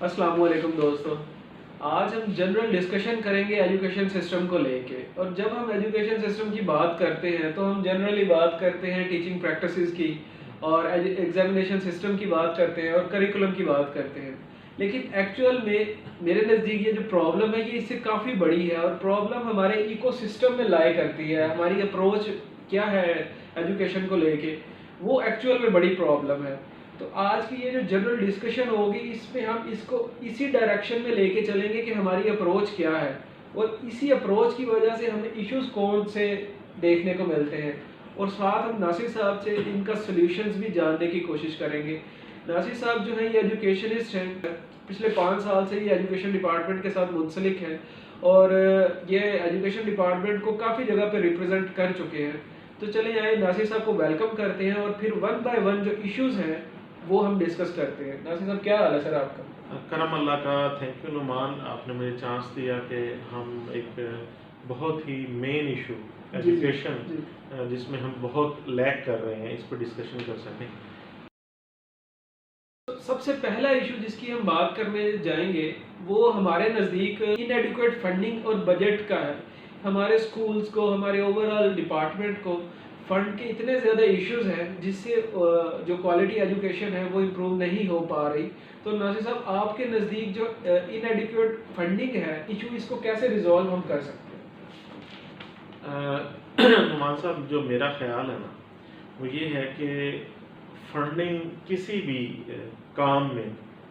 अस्सलाम वालेकुम दोस्तों। आज हम जनरल डिस्कशन करेंगे एजुकेशन सिस्टम को लेके। और जब हम एजुकेशन सिस्टम की बात करते हैं तो हम जनरली बात करते हैं टीचिंग प्रैक्टिसेस की और एग्जामिनेशन सिस्टम की बात करते हैं और करिकुलम की बात करते हैं। लेकिन एक्चुअल में मेरे नज़दीक ये जो प्रॉब्लम है ये इससे काफ़ी बड़ी है और प्रॉब्लम हमारे इकोसिस्टम में लाए करती है। हमारी अप्रोच क्या है एजुकेशन को लेके, वो एक्चुअल में बड़ी प्रॉब्लम है। तो आज की ये जो जनरल डिस्कशन होगी इसमें हम इसको इसी डायरेक्शन में लेके चलेंगे कि हमारी अप्रोच क्या है और इसी अप्रोच की वजह से हमें इश्यूज कौन से देखने को मिलते हैं और साथ हम नासिर साहब से इनका सॉल्यूशंस भी जानने की कोशिश करेंगे। नासिर साहब जो है ये एजुकेशनिस्ट हैं, पिछले 5 साल से ये एजुकेशन डिपार्टमेंट के साथ मुंसलिक हैं और ये एजुकेशन डिपार्टमेंट को काफ़ी जगह पे रिप्रेजेंट कर चुके हैं। तो चलिए आए नासिर साहब को वेलकम करते हैं और फिर वन बाय वन जो इश्यूज हैं वो हम डिस्कस करते हैं। नासिर साहब क्या हाल है सर आपका? करम अल्लाह का। थैंक यू नुमान, आपने मुझे चांस दिया कि हम एक बहुत ही मेन इशू एजुकेशन जिसमें हम बहुत लैग कर रहे हैं इस पर डिस्कशन कर सकें। सबसे पहला इशू जिसकी हम बात करने जाएंगे वो हमारे नज़दीक इनएडिक्वेट फंडिंग और बजट का है। हमारे स्कूल्स को, हमारे ओवरऑल डिपार्टमेंट को फंड के इतने ज़्यादा इश्यूज हैं जिससे जो क्वालिटी एजुकेशन है वो इम्प्रूव नहीं हो पा रही। तो नासिर साहब आपके नज़दीक जो इनएडिक्वेट फंडिंग है इशू, इसको कैसे रिजॉल्व हम कर सकते हैं? नुमान साहब, जो मेरा ख्याल है ना वो ये है कि फंडिंग किसी भी काम में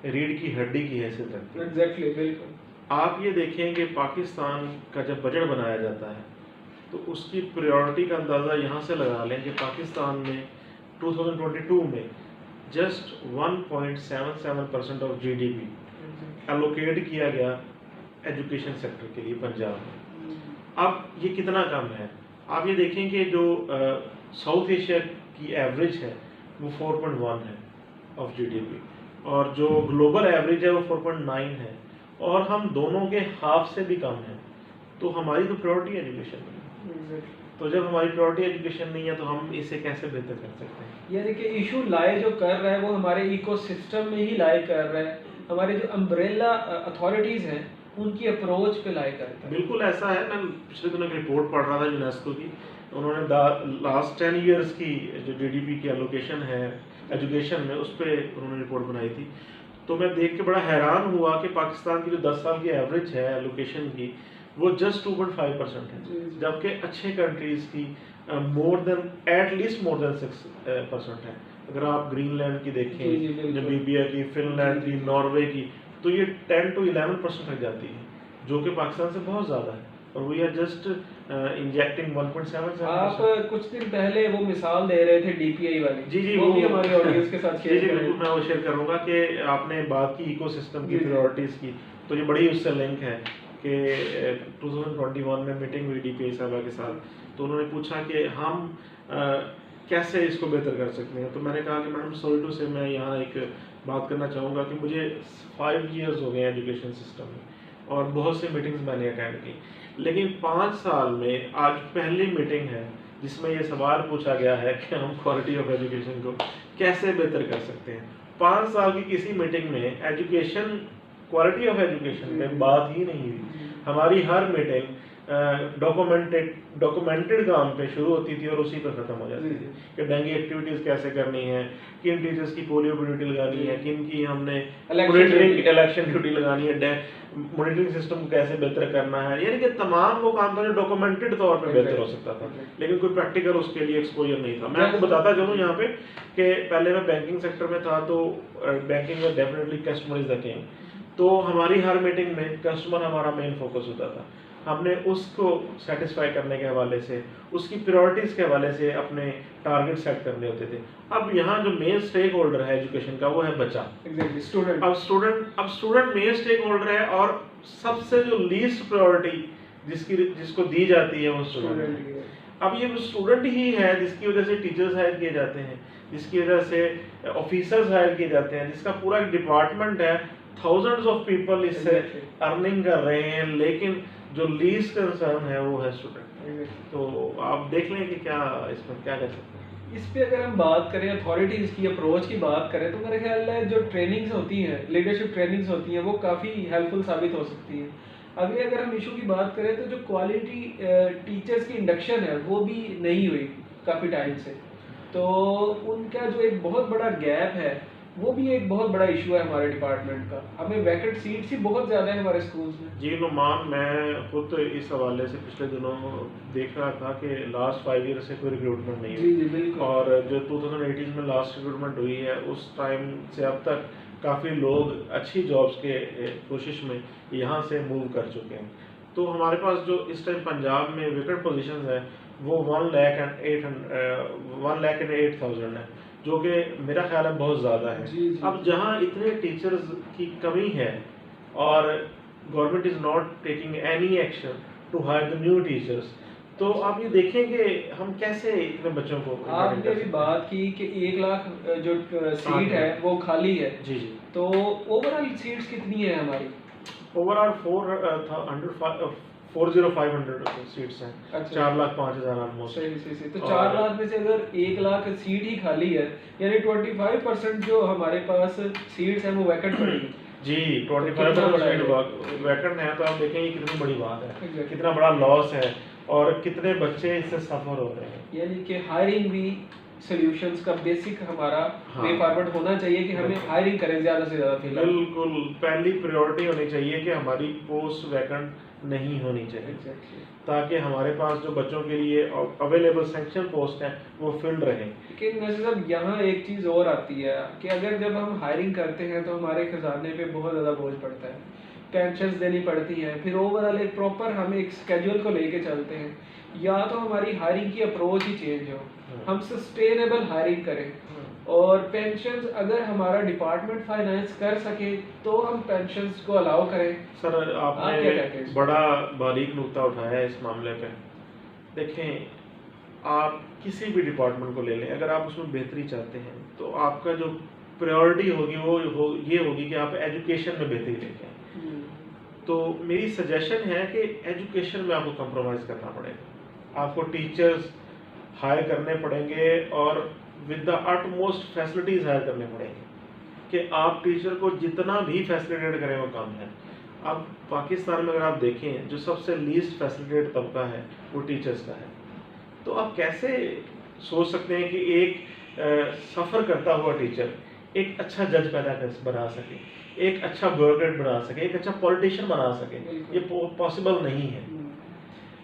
रीढ़ की हड्डी की हैसियत रखती है। एग्जैक्टली, बिल्कुल। आप ये देखें कि पाकिस्तान का जब बजट बनाया जाता है तो उसकी प्रायोरिटी का अंदाज़ा यहाँ से लगा लें कि पाकिस्तान में 2022 में जस्ट 1.77% ऑफ GDP एलोकेट किया गया एजुकेशन सेक्टर के लिए पंजाब में। अब ये कितना कम है? आप ये देखें कि जो साउथ एशिया की एवरेज है वो 4.1 है ऑफ GDP और जो ग्लोबल एवरेज है वो 4.9 है और हम दोनों के हाफ से भी कम है। तो हमारी तो प्रायोरिटी एजुकेशन नहीं है। तो जब हमारी प्रायोरिटी एजुकेशन नहीं है तो हम इसे कैसे बेहतर कर सकते हैं? यानी कि इशू लाए जो कर रहा है वो हमारे इकोसिस्टम में ही लाए कर रहा है, हमारे जो अम्ब्रेला अथॉरिटीज़ हैं उनकी अप्रोच पे लाए करता है। बिल्कुल ऐसा है। मैं पिछले दिनों एक रिपोर्ट पढ़ रहा था यूनेस्को की। उन्होंने लास्ट 10 ईयर्स की जो GDP की एलोकेशन है एजुकेशन में, उस पर उन्होंने रिपोर्ट बनाई थी। तो मैं देख के बड़ा हैरान हुआ कि पाकिस्तान की जो 10 साल की एवरेज है एलोकेशन की वो जस्ट 2.5% है, जबकि अच्छे कंट्रीज़ की एटलीस्ट मोर देन 6% है। अगर आप ग्रीनलैंड की देखें, नामीबिया की, फिनलैंड की, नॉर्वे की, तो ये 10 to 11% तक जाती है, जो कि पाकिस्तान से बहुत ज़्यादा है और वी आर जस्ट इंजेक्टिंग 1.77%। आप कुछ दिन पहले वो मिसाल दे रहे थे DPI वाली। जी, वो भी हमारे ऑडियंस के साथ शेयर करें। बिल्कुल, मैं वो शेयर करूँगा कि आपने बात की इकोसिस्टम की प्रायोरिटीज़ की, तो ये बड़ी उससे लिंक है कि 2021 में मीटिंग हुई DPI साहबा के साथ। तो उन्होंने पूछा कि हम कैसे इसको बेहतर कर सकते हैं। तो मैंने कहा कि मैडम सॉरी टू से मैं यहाँ एक बात करना चाहूँगा कि मुझे 5 years हो गए एजुकेशन सिस्टम में और बहुत सी मीटिंग्स मैंने अटेंड की, लेकिन 5 साल में आज पहली मीटिंग है जिसमें ये सवाल पूछा गया है कि हम क्वालिटी ऑफ एजुकेशन को कैसे बेहतर कर सकते हैं। 5 साल की किसी मीटिंग में एजुकेशन, क्वालिटी ऑफ एजुकेशन में बात ही नहीं हुई। हमारी हर मीटिंग डॉक्यूमेंटेड काम पे शुरू होती थी और उसी पर ख़त्म हो जाती थी कि डेंगू एक्टिविटीज़ कैसे करनी है, किन टीचर्स की पोलियो की ड्यूटी लगानी है, किन की हमने इलेक्शन ड्यूटी लगानी है, मॉनिटरिंग सिस्टम कैसे बेहतर करना है। यानी कि तमाम वो काम था जो डॉक्यूमेंटेड तौर पे बेहतर हो सकता था, लेकिन कोई प्रैक्टिकल उसके लिए एक्सपोजर नहीं था। मैं आपको बताता चलूँ यहाँ पे कि पहले मैं बैंकिंग सेक्टर में था, तो बैंकिंग में definitely customer is the king. तो हमारी हर मीटिंग में कस्टमर हमारा मेन फोकस होता था। हमने उसको सेटिस्फाई करने के हवाले से, उसकी प्रायोरिटीज़ के हवाले से अपने टारगेट सेट करने होते थे। अब यहाँ जो मेन स्टेक होल्डर है एजुकेशन का वो है बच्चा, स्टूडेंट। अब स्टूडेंट मेन स्टेक होल्डर है और सबसे जो लीस्ट प्रायोरिटी जिसको दी जाती है वो स्टूडेंट है। अब ये स्टूडेंट ही है जिसकी वजह से टीचर्स हायर किए जाते हैं, जिसकी वजह से ऑफिसर्स हायर किए जाते हैं, जिसका पूरा डिपार्टमेंट है, थाउजेंड्स ऑफ पीपल इससे अर्निंग कर रहे हैं, लेकिन जो लीस्ट कंसर्न है वो है स्टूडेंट। तो आप देख लें कि क्या इसमें क्या कर सकते हैं। इस पे अगर हम बात करें अथॉरिटीज़ की अप्रोच की बात करें तो मेरे ख्याल है जो ट्रेनिंग्स होती हैं, लीडरशिप ट्रेनिंग्स होती हैं, वो काफ़ी हेल्पफुल साबित हो सकती हैं। अगर हम इशू की बात करें तो जो क्वालिटी टीचर्स की इंडक्शन है वो भी नहीं हुई काफ़ी टाइम से, तो उनका जो एक बहुत बड़ा गैप है वो भी एक बहुत बड़ा इशू है हमारे डिपार्टमेंट का। हमें वैकेंट सीट्स ही बहुत ज़्यादा है हमारे स्कूल्स में। जी नुमान, मैं खुद इस हवाले से पिछले दिनों देख रहा था कि लास्ट 5 ईयर से कोई रिक्रूटमेंट नहीं जी हुई। जी बिल्कुल। और जो 2018 में लास्ट रिक्रूटमेंट हुई है उस टाइम से अब तक काफ़ी लोग अच्छी जॉब्स के कोशिश में यहाँ से मूव कर चुके हैं। तो हमारे पास जो इस टाइम पंजाब में वेकेंट पोजीशंस है वो 1,08,000 है, जो कि मेरा ख्याल है बहुत ज़्यादा है। जी जी अब जहाँ इतने टीचर्स की कमी है और government is not taking any action to hire the new teachers, तो आप ये देखेंगे हम कैसे इतने बच्चों को आपने अभी बात की कि 1 लाख जो सीट है वो खाली है, जी जी, तो ओवरऑल सीट्स कितनी है हमारी? ओवरऑल 4,500 सीट्स हैं। अच्छा। 4,05,000 ऑलमोस्ट। सही। तो और 4 लाख में से अगर 1 लाख सीट ही खाली है, यानी 25% जो हमारे पास सीट्स हैं वो वैकेंट पड़ी हैं। जी, कितना बड़ा 25% है? वैकेंट है, तो आप देखेंगे कितनी बड़ी बात है, Exactly. कितना बड़ा लॉस है और कितने बच्चे इससे सफर हो रहे हैं। यानी कि हायरिंग भी सॉल्यूशंस का बेसिक हमारा हाँ। वे फॉरवर्ड होना चाहिए कि हमें बिल्कुल। हायरिंग करें ज़्यादा से ज़्यादा फिलहाल। बिल्कुल, पहली प्रायोरिटी होनी चाहिए कि हमारी पोस्ट वैकेंट नहीं होनी चाहिए, Exactly. ताकि हमारे पास जो बच्चों के लिए अवेलेबल सैंक्शन पोस्ट हैं वो फिल्ड रहें। लेकिन वैसे साहब यहाँ एक चीज़ और आती है कि अगर जब हम हायरिंग करते हैं तो हमारे खजाने पे बहुत ज़्यादा बोझ पड़ता है, पेंशन्स देनी पड़ती हैं, फिर ओवरऑल एक प्रॉपर हम एक स्केड्यूल को लेके चलते हैं। या तो हमारी हायरिंग की अप्रोच ही चेंज हो, हम सस्टेनेबल हायरिंग करें, और पेंशन्स अगर हमारा डिपार्टमेंट फाइनेंस कर सके तो हम पेंशन्स को अलाउ करें। सर, आप क्या आपने कहते हैं इस बड़ा बारीक नुक्ता उठाया है इस मामले पे। देखें, आप किसी भी डिपार्टमेंट को ले लें, अगर आप उसमें बेहतरी चाहते हैं तो आपका जो प्रायोरिटी होगी वो ये होगी कि आप एजुकेशन में बेहतरी लेके आएं। तो मेरी सजेशन है कि एजुकेशन में आपको कंप्रोमाइज़ करना पड़ेगा, आपको टीचर्स हायर करने पड़ेंगे और with the utmost facilities hire करने पड़ेंगे कि आप टीचर को जितना भी फैसिलिटेट करें वो कम है। अब पाकिस्तान में अगर आप देखें, जो सबसे लीस्ट फैसिलिटेट तबका है वो टीचर्स का है। तो आप कैसे सोच सकते हैं कि एक सफ़र करता हुआ टीचर एक अच्छा जज बना सके, एक अच्छा ब्यूरोक्रेट बना सके, एक अच्छा पॉलिटिशियन बना सके? ये पॉसिबल नहीं है।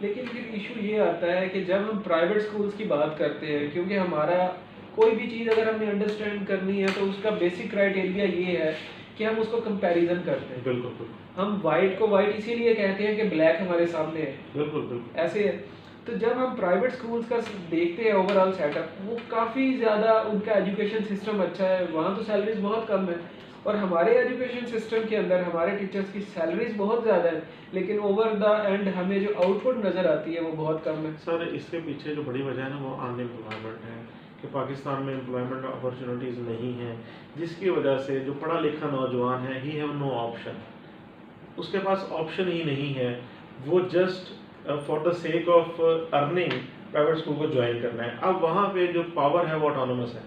लेकिन फिर इशू ये आता है कि जब हम प्राइवेट स्कूल्स की बात करते हैं, क्योंकि हमारा कोई भी चीज़ अगर हमें अंडरस्टैंड करनी है तो उसका बेसिक क्राइटेरिया ये है कि हम उसको कंपैरिजन करते हैं। बिल्कुल बिल्कुल, हम वाइट को वाइट इसीलिए कहते हैं कि ब्लैक हमारे सामने है। बिल्कुल बिल्कुल। ऐसे है। तो जब हम प्राइवेट स्कूल्स का देखते हैं ओवरऑल सेटअप, वो काफ़ी ज़्यादा उनका एजुकेशन सिस्टम अच्छा है, वहाँ तो सैलरीज बहुत कम है, और हमारे एजुकेशन सिस्टम के अंदर हमारे टीचर्स की सैलरीज बहुत ज़्यादा है, लेकिन ओवर द एंड हमें जो आउटपुट नज़र आती है वो बहुत कम है। सर, इसके पीछे जो बड़ी वजह है ना वो अनएम्प्लॉयमेंट है, कि पाकिस्तान में एम्प्लॉयमेंट अपॉर्चुनिटीज़ नहीं हैं, जिसकी वजह से जो पढ़ा लिखा नौजवान है ही हैव नो ऑप्शन, उसके पास ऑप्शन ही नहीं है। वो just for the sake of earning private school को ज्वाइन करना है। अब वहाँ पे जो पावर है वो ऑटोनोमस है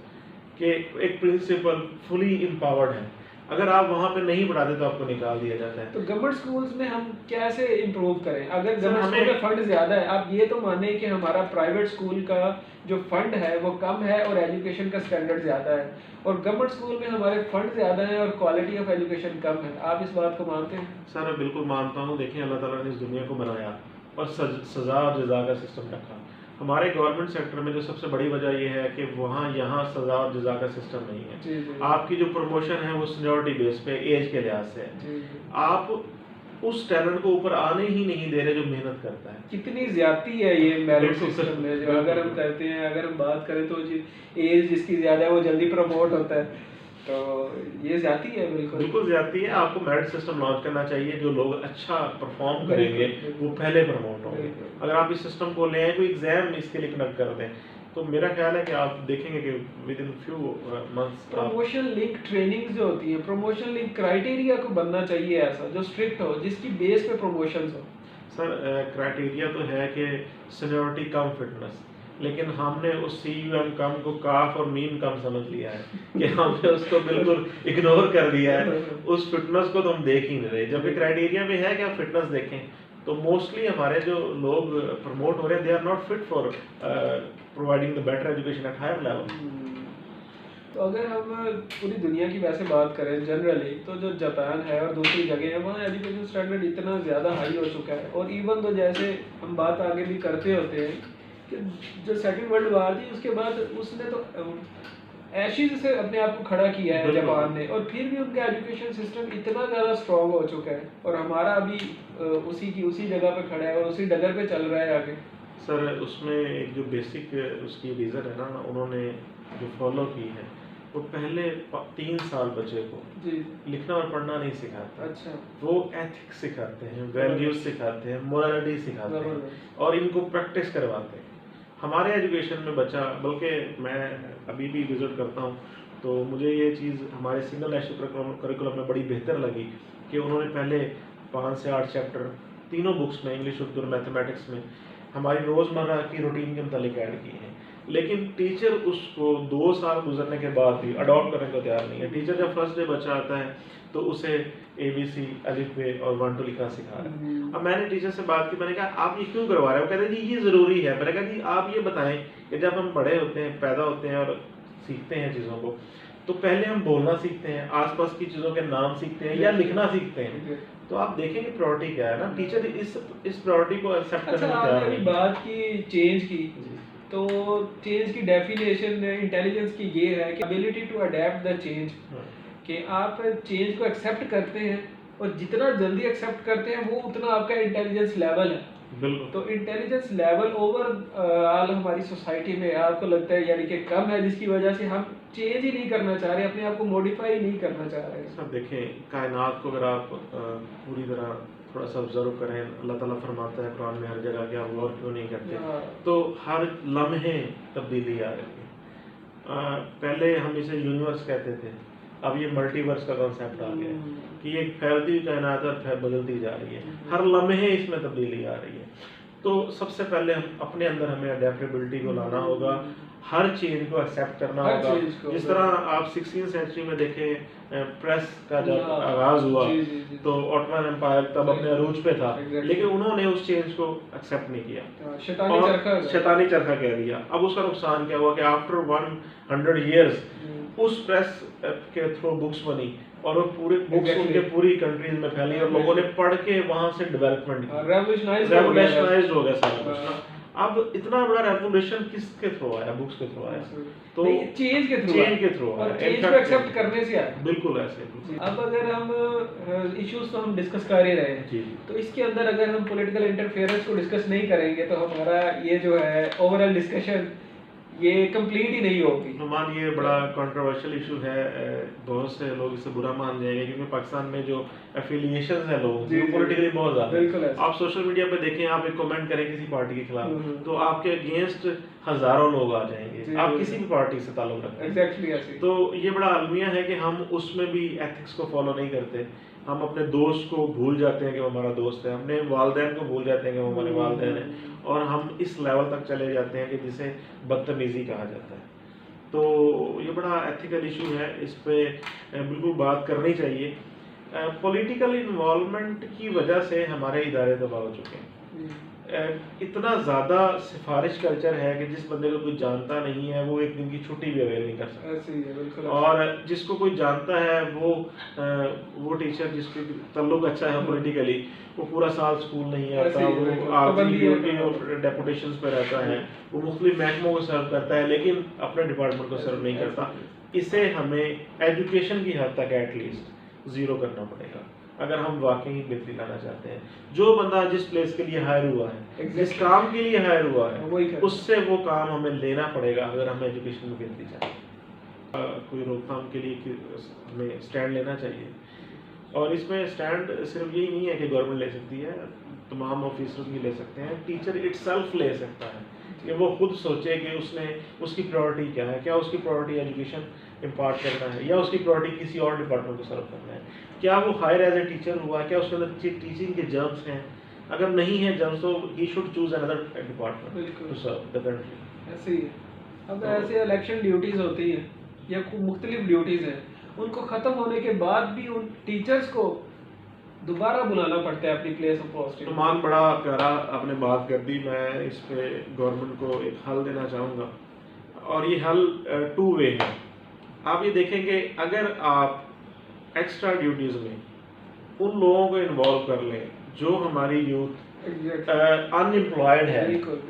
कि एक प्रिंसिपल फुली इम्पावर्ड है, अगर आप वहाँ पे नहीं पढ़ाते तो आपको निकाल दिया जाता है। तो गवर्नमेंट स्कूल्स में हम कैसे इम्प्रूव करें? अगर सर, गवर्नमेंट स्कूल हमें में फंड ज़्यादा है, आप ये तो माने कि हमारा प्राइवेट स्कूल का जो फंड है वो कम है और एजुकेशन का स्टैंडर्ड ज़्यादा है, और गवर्नमेंट स्कूल में हमारे फंड ज़्यादा है और क्वालिटी ऑफ एजुकेशन कम है, आप इस बात को मानते हैं? सर, बिल्कुल मानता हूँ। देखिए, अल्लाह ताला ने इस दुनिया को बनाया और सज़ा और जज़ा का सिस्टम रखा। हमारे गवर्नमेंट सेक्टर में जो सबसे बड़ी वजह यह है कि वहाँ यहाँ सज़ा और जज़ा का सिस्टम नहीं है। जी जी। आपकी जो प्रमोशन है वो सीनियरिटी बेस पे, एज के लिहाज से है। जी जी। आप उस टैलेंट को ऊपर आने ही नहीं दे रहे जो मेहनत करता है। कितनी ज्यादती है ये मेरिट बिल्कुल सर, सिस्टम में, जो बिल्कुल। अगर हम करते हैं, अगर हम बात करें तो एज जिसकी ज्यादा है वो जल्दी प्रमोट होता है, तो ये ज्यादती है बिल्कुल। बिल्कुल ज्यादती है। आपको मेरिट सिस्टम लॉन्च करना चाहिए, जो लोग अच्छा परफॉर्म करेंगे बिल्कुल। वो पहले प्रमोट होंगे। बिल्कुल। अगर आप इस सिस्टम को ले आए, कोई एग्जाम इसके लिए कंडक्ट कर दें, तो मेरा ख्याल है कि आप देखेंगे कि with in few months promotion link training जो होती है, प्रमोशन लिंक क्राइटेरिया को बनना चाहिए ऐसा जो स्ट्रिक्ट हो, जिसकी बेस पे प्रमोशन हो। सर, क्राइटेरिया तो है कि सीनियरिटी कम फिटनेस, लेकिन हमने उस सी यू एम कम को काफ और मीम कम समझ लिया है कि हमने उसको बिल्कुल इग्नोर कर दिया है। उस फिटनेस को तो हम देख ही नहीं रहे, जबकि क्राइटेरिया में है कि आप फिटनेस देखें तो मोस्टली हमारे जो लोग प्रमोट हो रहे हैं they are not fit for providing the better education at higher level. तो अगर हम पूरी दुनिया की वैसे बात करें जनरली, तो जो जापान है और दूसरी जगह है वहाँ एजुकेशन स्टैंडर्ड इतना ज़्यादा हाई हो चुका है। और इवन तो जैसे हम बात आगे भी करते होते हैं कि जो सेकंड वर्ल्ड वार थी उसके बाद उसने तो एशिज से अपने आप को खड़ा किया है जापान ने, और फिर भी उनका एजुकेशन सिस्टम इतना ज़्यादा स्ट्रॉन्ग हो चुका है और हमारा अभी उसी जगह पे खड़ा है और उसी डगर पे चल रहा है आगे। सर उसमें एक जो बेसिक उसकी रीज़न है ना उन्होंने जो फॉलो की है, वो पहले 3 साल बच्चे को जी लिखना और पढ़ना नहीं सिखाते। अच्छा। वो एथिक्स सिखाते हैं, वैल्यूज सिखाते हैं, मोरालिटी सिखाते हैं और इनको प्रैक्टिस करवाते हैं। हमारे एजुकेशन में बच्चा, बल्कि मैं अभी भी विजिट करता हूँ तो मुझे ये चीज़ हमारे सिंगल नेशनल करिकुलम में बड़ी बेहतर लगी कि उन्होंने पहले 5 से 8 चैप्टर तीनों बुक्स में, इंग्लिश, उर्दू और मैथमेटिक्स में हमारी रोज़मर्रा की रूटीन के मुतालिक ऐड की हैं। लेकिन टीचर उसको 2 साल गुजरने के बाद भी अडॉप्ट करने को तैयार नहीं है। टीचर जब फर्स्ट डे बच्चा आता है तो उसे ABC, अलिफ बे और 1 2 लिखना सिखा रहा है। अब मैंने टीचर से बात की, मैंने कहा आप ये क्यों करवा रहे हो? कहते जी ये ज़रूरी है। मैंने कहा जी आप ये बताएं कि जब हम बड़े होते हैं, पैदा होते हैं और सीखते हैं चीज़ों को, तो पहले हम बोलना सीखते हैं, आसपास की चीज़ों के नाम सीखते हैं या लिखना सीखते हैं। तो आप देखेंगे प्रायोरिटी क्या है ना, टीचर इस प्रायोरिटी को एक्सेप्ट करने को तैयार नहीं। बात की चेंज की, तो चेंज की डेफिनेशन इंटेलिजेंस की ये है कि ability to adapt the change, कि आप चेंज को एक्सेप्ट करते हैं और जितना जल्दी एक्सेप्ट करते हैं वो उतना आपका इंटेलिजेंस लेवल है। बिल्कुल। तो इंटेलिजेंस लेवल ओवरऑल हमारी सोसाइटी में आपको लगता है यानी कि कम है, जिसकी वजह से हम चेंज ही नहीं करना चाह रहे, अपने आप को मॉडिफाई नहीं करना चाह रहे। सर देखें, कायनात को अगर आप पूरी तरह थोड़ा सा ऑब्जर्व करें, अल्लाह ताला फरमाता है कुरान में हर जगह कि आप गौर क्यों नहीं करते, तो हर लम्हे तब्दीली आ रही है। पहले हम इसे यूनिवर्स कहते थे, अब ये मल्टीवर्स का कॉन्सेप्ट आ गया है कि एक फैलती हुई कायनात और बदलती जा रही है, हर लम्हे इसमें तब्दीली आ रही है। तो सबसे पहले हम अपने अंदर हमें अडेप्टेबिलिटी को लाना होगा, हर चीज को एक्सेप्ट करना होगा। जिस तरह आप 16वीं सेंचुरी में देखें, प्रेस का जब आगाज हुआ तो ऑटोमन एम्पायर तब अपने अरूज पे था, लेकिन उन्होंने उस चेंज को एक्सेप्ट नहीं किया, शैतानी चरखा कह दिया। अब उसका नुकसान क्या हुआ कि आफ्टर 100 years उस प्रेस के थ्रू बुक्स बनी और वो पूरे बुक्स उनके पूरी कंट्रीज में फैली और लोगों ने पढ़ के वहां से डेवलपमेंट की, रेवोल्यूशनाइज्ड हो गया सारा कुछ ना। अब इतना बड़ा रेवोल्यूशन किसके थ्रू आया? बुक्स के थ्रू आया, तो चेंज के थ्रू आया, चेंज को एक्सेप्ट करने से आया। बिल्कुल ऐसे। अब अगर हम इश्यूज तो हम डिस्कस कर ही रहे हैं, तो इसके अंदर अगर हम पॉलिटिकल इंटरफेरेंस को डिस्कस नहीं करेंगे तो हमारा ये जो है ओवरऑल डिस्कशन ये कंप्लीट ही नहीं होगी। नुमान ये बड़ा कंट्रोवर्शियल इशू है, बहुत से लोग इससे बुरा मान जाएंगे क्योंकि पाकिस्तान में जो एफिलिएशंस है लोगों की पॉलिटिकली बहुत ज़्यादा है। आप सोशल मीडिया पे देखें, आप एक कमेंट करें किसी पार्टी के खिलाफ तो आपके अगेंस्ट हज़ारों लोग आ जाएंगे, आप किसी भी पार्टी से ताल्लुक रखते हैं। एग्जैक्टली। तो ये बड़ा अलमिया है कि हम उसमें भी एथिक्स को फॉलो नहीं करते, हम अपने दोस्त को भूल जाते हैं कि वो हमारा दोस्त है, अपने वालिदैन को भूल जाते हैं कि वो हमारे वालिदैन हैं, और हम इस लेवल तक चले जाते हैं कि जिसे बदतमीज़ी कहा जाता है। तो ये बड़ा एथिकल इशू है, इस पे बिल्कुल बात करनी चाहिए। पॉलिटिकल इन्वॉल्वमेंट की वजह से हमारे इदारे तबाह हो चुके हैं। इतना ज़्यादा सिफारिश कल्चर है कि जिस बंदे को कोई जानता नहीं है वो एक दिन की छुट्टी भी अवेल नहीं कर सकता, और जिसको कोई जानता है वो टीचर जिसके तल्लुक अच्छा है पॉलिटिकली, वो पूरा साल स्कूल नहीं आता, वो आर्मी डेपुटेशंस पे रहता है, वो मुख्तलिफ महकमों को सर्व करता है लेकिन अपने डिपार्टमेंट को सर्व नहीं करता। इसे हमें एजुकेशन की हद तक एटलीस्ट ज़ीरो करना पड़ेगा अगर हम वाकई बेहतरी लाना चाहते हैं। जो बंदा जिस प्लेस के लिए हायर हुआ है, जिस काम के लिए हायर हुआ है, उससे वो काम हमें लेना पड़ेगा अगर हम एजुकेशन में बेहतरी चाहें। कोई रोकथाम के लिए हमें स्टैंड लेना चाहिए, और इसमें स्टैंड सिर्फ यही नहीं है कि गवर्नमेंट ले सकती है, तमाम ऑफिसर्स भी ले सकते हैं, टीचर इटसेल्फ ले सकता है कि वो खुद सोचे कि उसकी प्रायोरिटी क्या है, क्या उसकी प्रायोरिटी एजुकेशन इम्पार्ट करना है या उसकी प्रायोरिटी किसी और डिपार्टमेंट को सर्व करना है, क्या वो हायर एज ए टीचर हुआ, क्या उसके अंदर टीचिंग के जर्म्स हैं, अगर नहीं है जब तो he should choose another department बिल्कुल टू सर्व द कंट्री। ऐसे ही है। अब तो ऐसे इलेक्शन ड्यूटीज़ होती हैं या मुख्तलिफ ड्यूटीज़ हैं, उनको ख़त्म होने के बाद भी उन टीचर्स को दोबारा बुलाना पड़ता है अपनी प्लेस ऑफ पोस्टिंग। नुमान बड़ा प्यारा आपने बात कर दी, मैं इस पे गवर्नमेंट को एक हल देना चाहूँगा और ये हल टू वे है। आप ये देखेंगे अगर आप एक्स्ट्रा ड्यूटीज़ में उन लोगों को इन्वॉल्व कर लें जो हमारी यूथ अनएम्प्लॉयड है,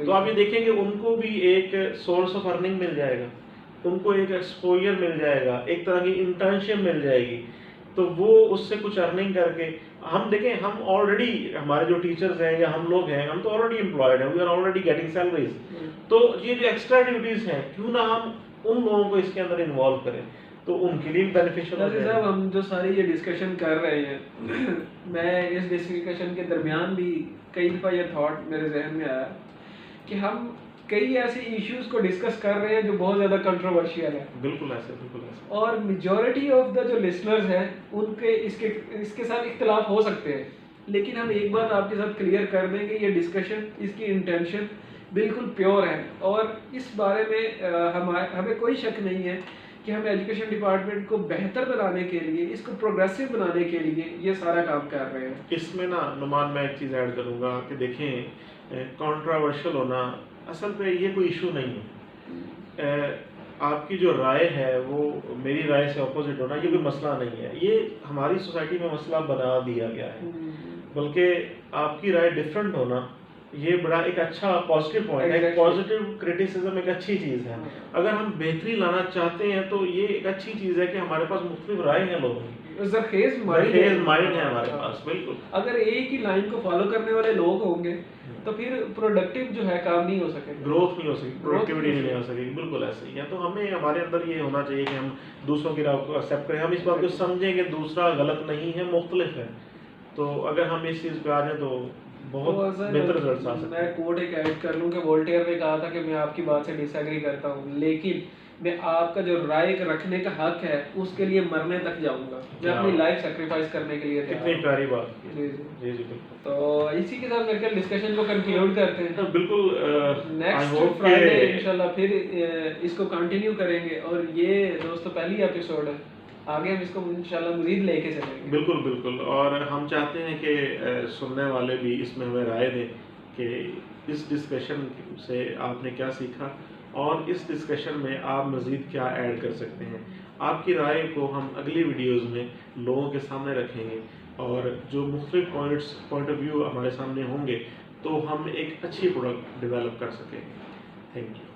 तो आप ये देखेंगे उनको भी एक सोर्स ऑफ अर्निंग मिल जाएगा, उनको एक एक्सपोजर मिल जाएगा, एक तरह की इंटर्नशिप मिल जाएगी, तो वो उससे कुछ अर्निंग करके हम देखें हम ऑलरेडी हमारे जो टीचर्स हैं या हम लोग हैं हम तो ऑलरेडी एम्प्लॉयड हैं, we are already getting salaries, तो ये जो एक्स्ट्रा ड्यूटीज हैं क्यों ना हम उन लोगों को इसके अंदर इन्वॉल्व करें तो उनके लिए बेनिफिशियल हो जाएगा। साहब हम जो सारी ये डिस्कशन कर रहे हैं मैं इस डिस्कशन के दरमियान भी कई दफ़ा ये थॉट मेरे जहन में आया कि हम कई ऐसे इश्यूज को डिस्कस कर रहे हैं जो बहुत ज़्यादा कंट्रोवर्शियल है। बिल्कुल ऐसे, बिल्कुल ऐसे। और मेजॉरिटी ऑफ द जो लिसनर्स हैं उनके इसके साथ इख्तलाफ हो सकते हैं, लेकिन हम एक बात आपके साथ क्लियर कर दें कि ये डिस्कशन इसकी इंटेंशन बिल्कुल प्योर है और इस बारे में हमें कोई शक नहीं है कि हम एजुकेशन डिपार्टमेंट को बेहतर बनाने के लिए, इसको प्रोग्रेसिव बनाने के लिए ये सारा काम कर रहे हैं। इसमें ना नुमान मैं एक चीज़ ऐड करूँगा कि देखें कंट्रोवर्शियल होना असल पे ये कोई इशू नहीं है। आपकी जो राय है वो मेरी राय से ऑपोजिट होना ये कोई मसला नहीं है, ये हमारी सोसाइटी में मसला बना दिया गया है, बल्कि आपकी राय डिफरेंट होना ये बड़ा एक अच्छा पॉजिटिव पॉइंट है। पॉजिटिव क्रिटिसिज्म एक अच्छी चीज़ है। अगर हम बेहतरी लाना चाहते हैं तो ये एक अच्छी चीज़ है कि हमारे पास मुख्तलिफ राय हैं लोगों की, ज़रखेज़ माइंड है हमारे पास। बिल्कुल, अगर एक ही लाइन को फॉलो करने वाले लोग होंगे तो फिर प्रोडक्टिव जो है काम नहीं हो सकेगा, ग्रोथ नहीं हो सकेगी, प्रोडक्टिविटी नहीं हो सकेगी। बिल्कुल ऐसे ही है। तो हमें हमारे अंदर ये होना चाहिए कि हम दूसरों की राय को एक्सेप्ट करें, हम इस बात को समझें कि दूसरा गलत नहीं है, मुख्तलिफ है। तो अगर हम इस चीज़ पे आ जाए तो बहुत बेहतर रिजल्ट आ सकते हैं। मैं कोट एक ऐड कर लूँ कि वोल्टेयर ने कहा था कि मैं आपकी बात से डिसएग्री करता हूँ, लेकिन मैं आपका जो राय रखने का हक है उसके लिए मरने तक जाऊंगा, मैं अपनी लाइफ सेक्रीफाइस करने के लिए। कितनी प्यारी बात। जी जी जी बिल्कुल। तो इसी के साथ मेरे ख्याल डिस्कशन को कंक्लूड करते हैं। बिल्कुल, नेक्स्ट फ्राइडे इंशाल्लाह फिर इसको कंटिन्यू करेंगे और ये दोस्तों पहली एपिसोड है, आगे हम इसको इंशाल्लाह मज़ीद लेके चलेंगे। बिल्कुल बिल्कुल। और हम चाहते हैं कि सुनने वाले भी इसमें हमें राय दें कि इस डिस्कशन से आपने क्या सीखा और इस डिस्कशन में आप मज़ीद क्या ऐड कर सकते हैं। आपकी राय को हम अगली वीडियोज़ में लोगों के सामने रखेंगे और जो मुख्तलिफ पॉइंट ऑफ व्यू हमारे सामने होंगे तो हम एक अच्छी प्रोडक्ट डेवलप कर सकेंगे। Thank you.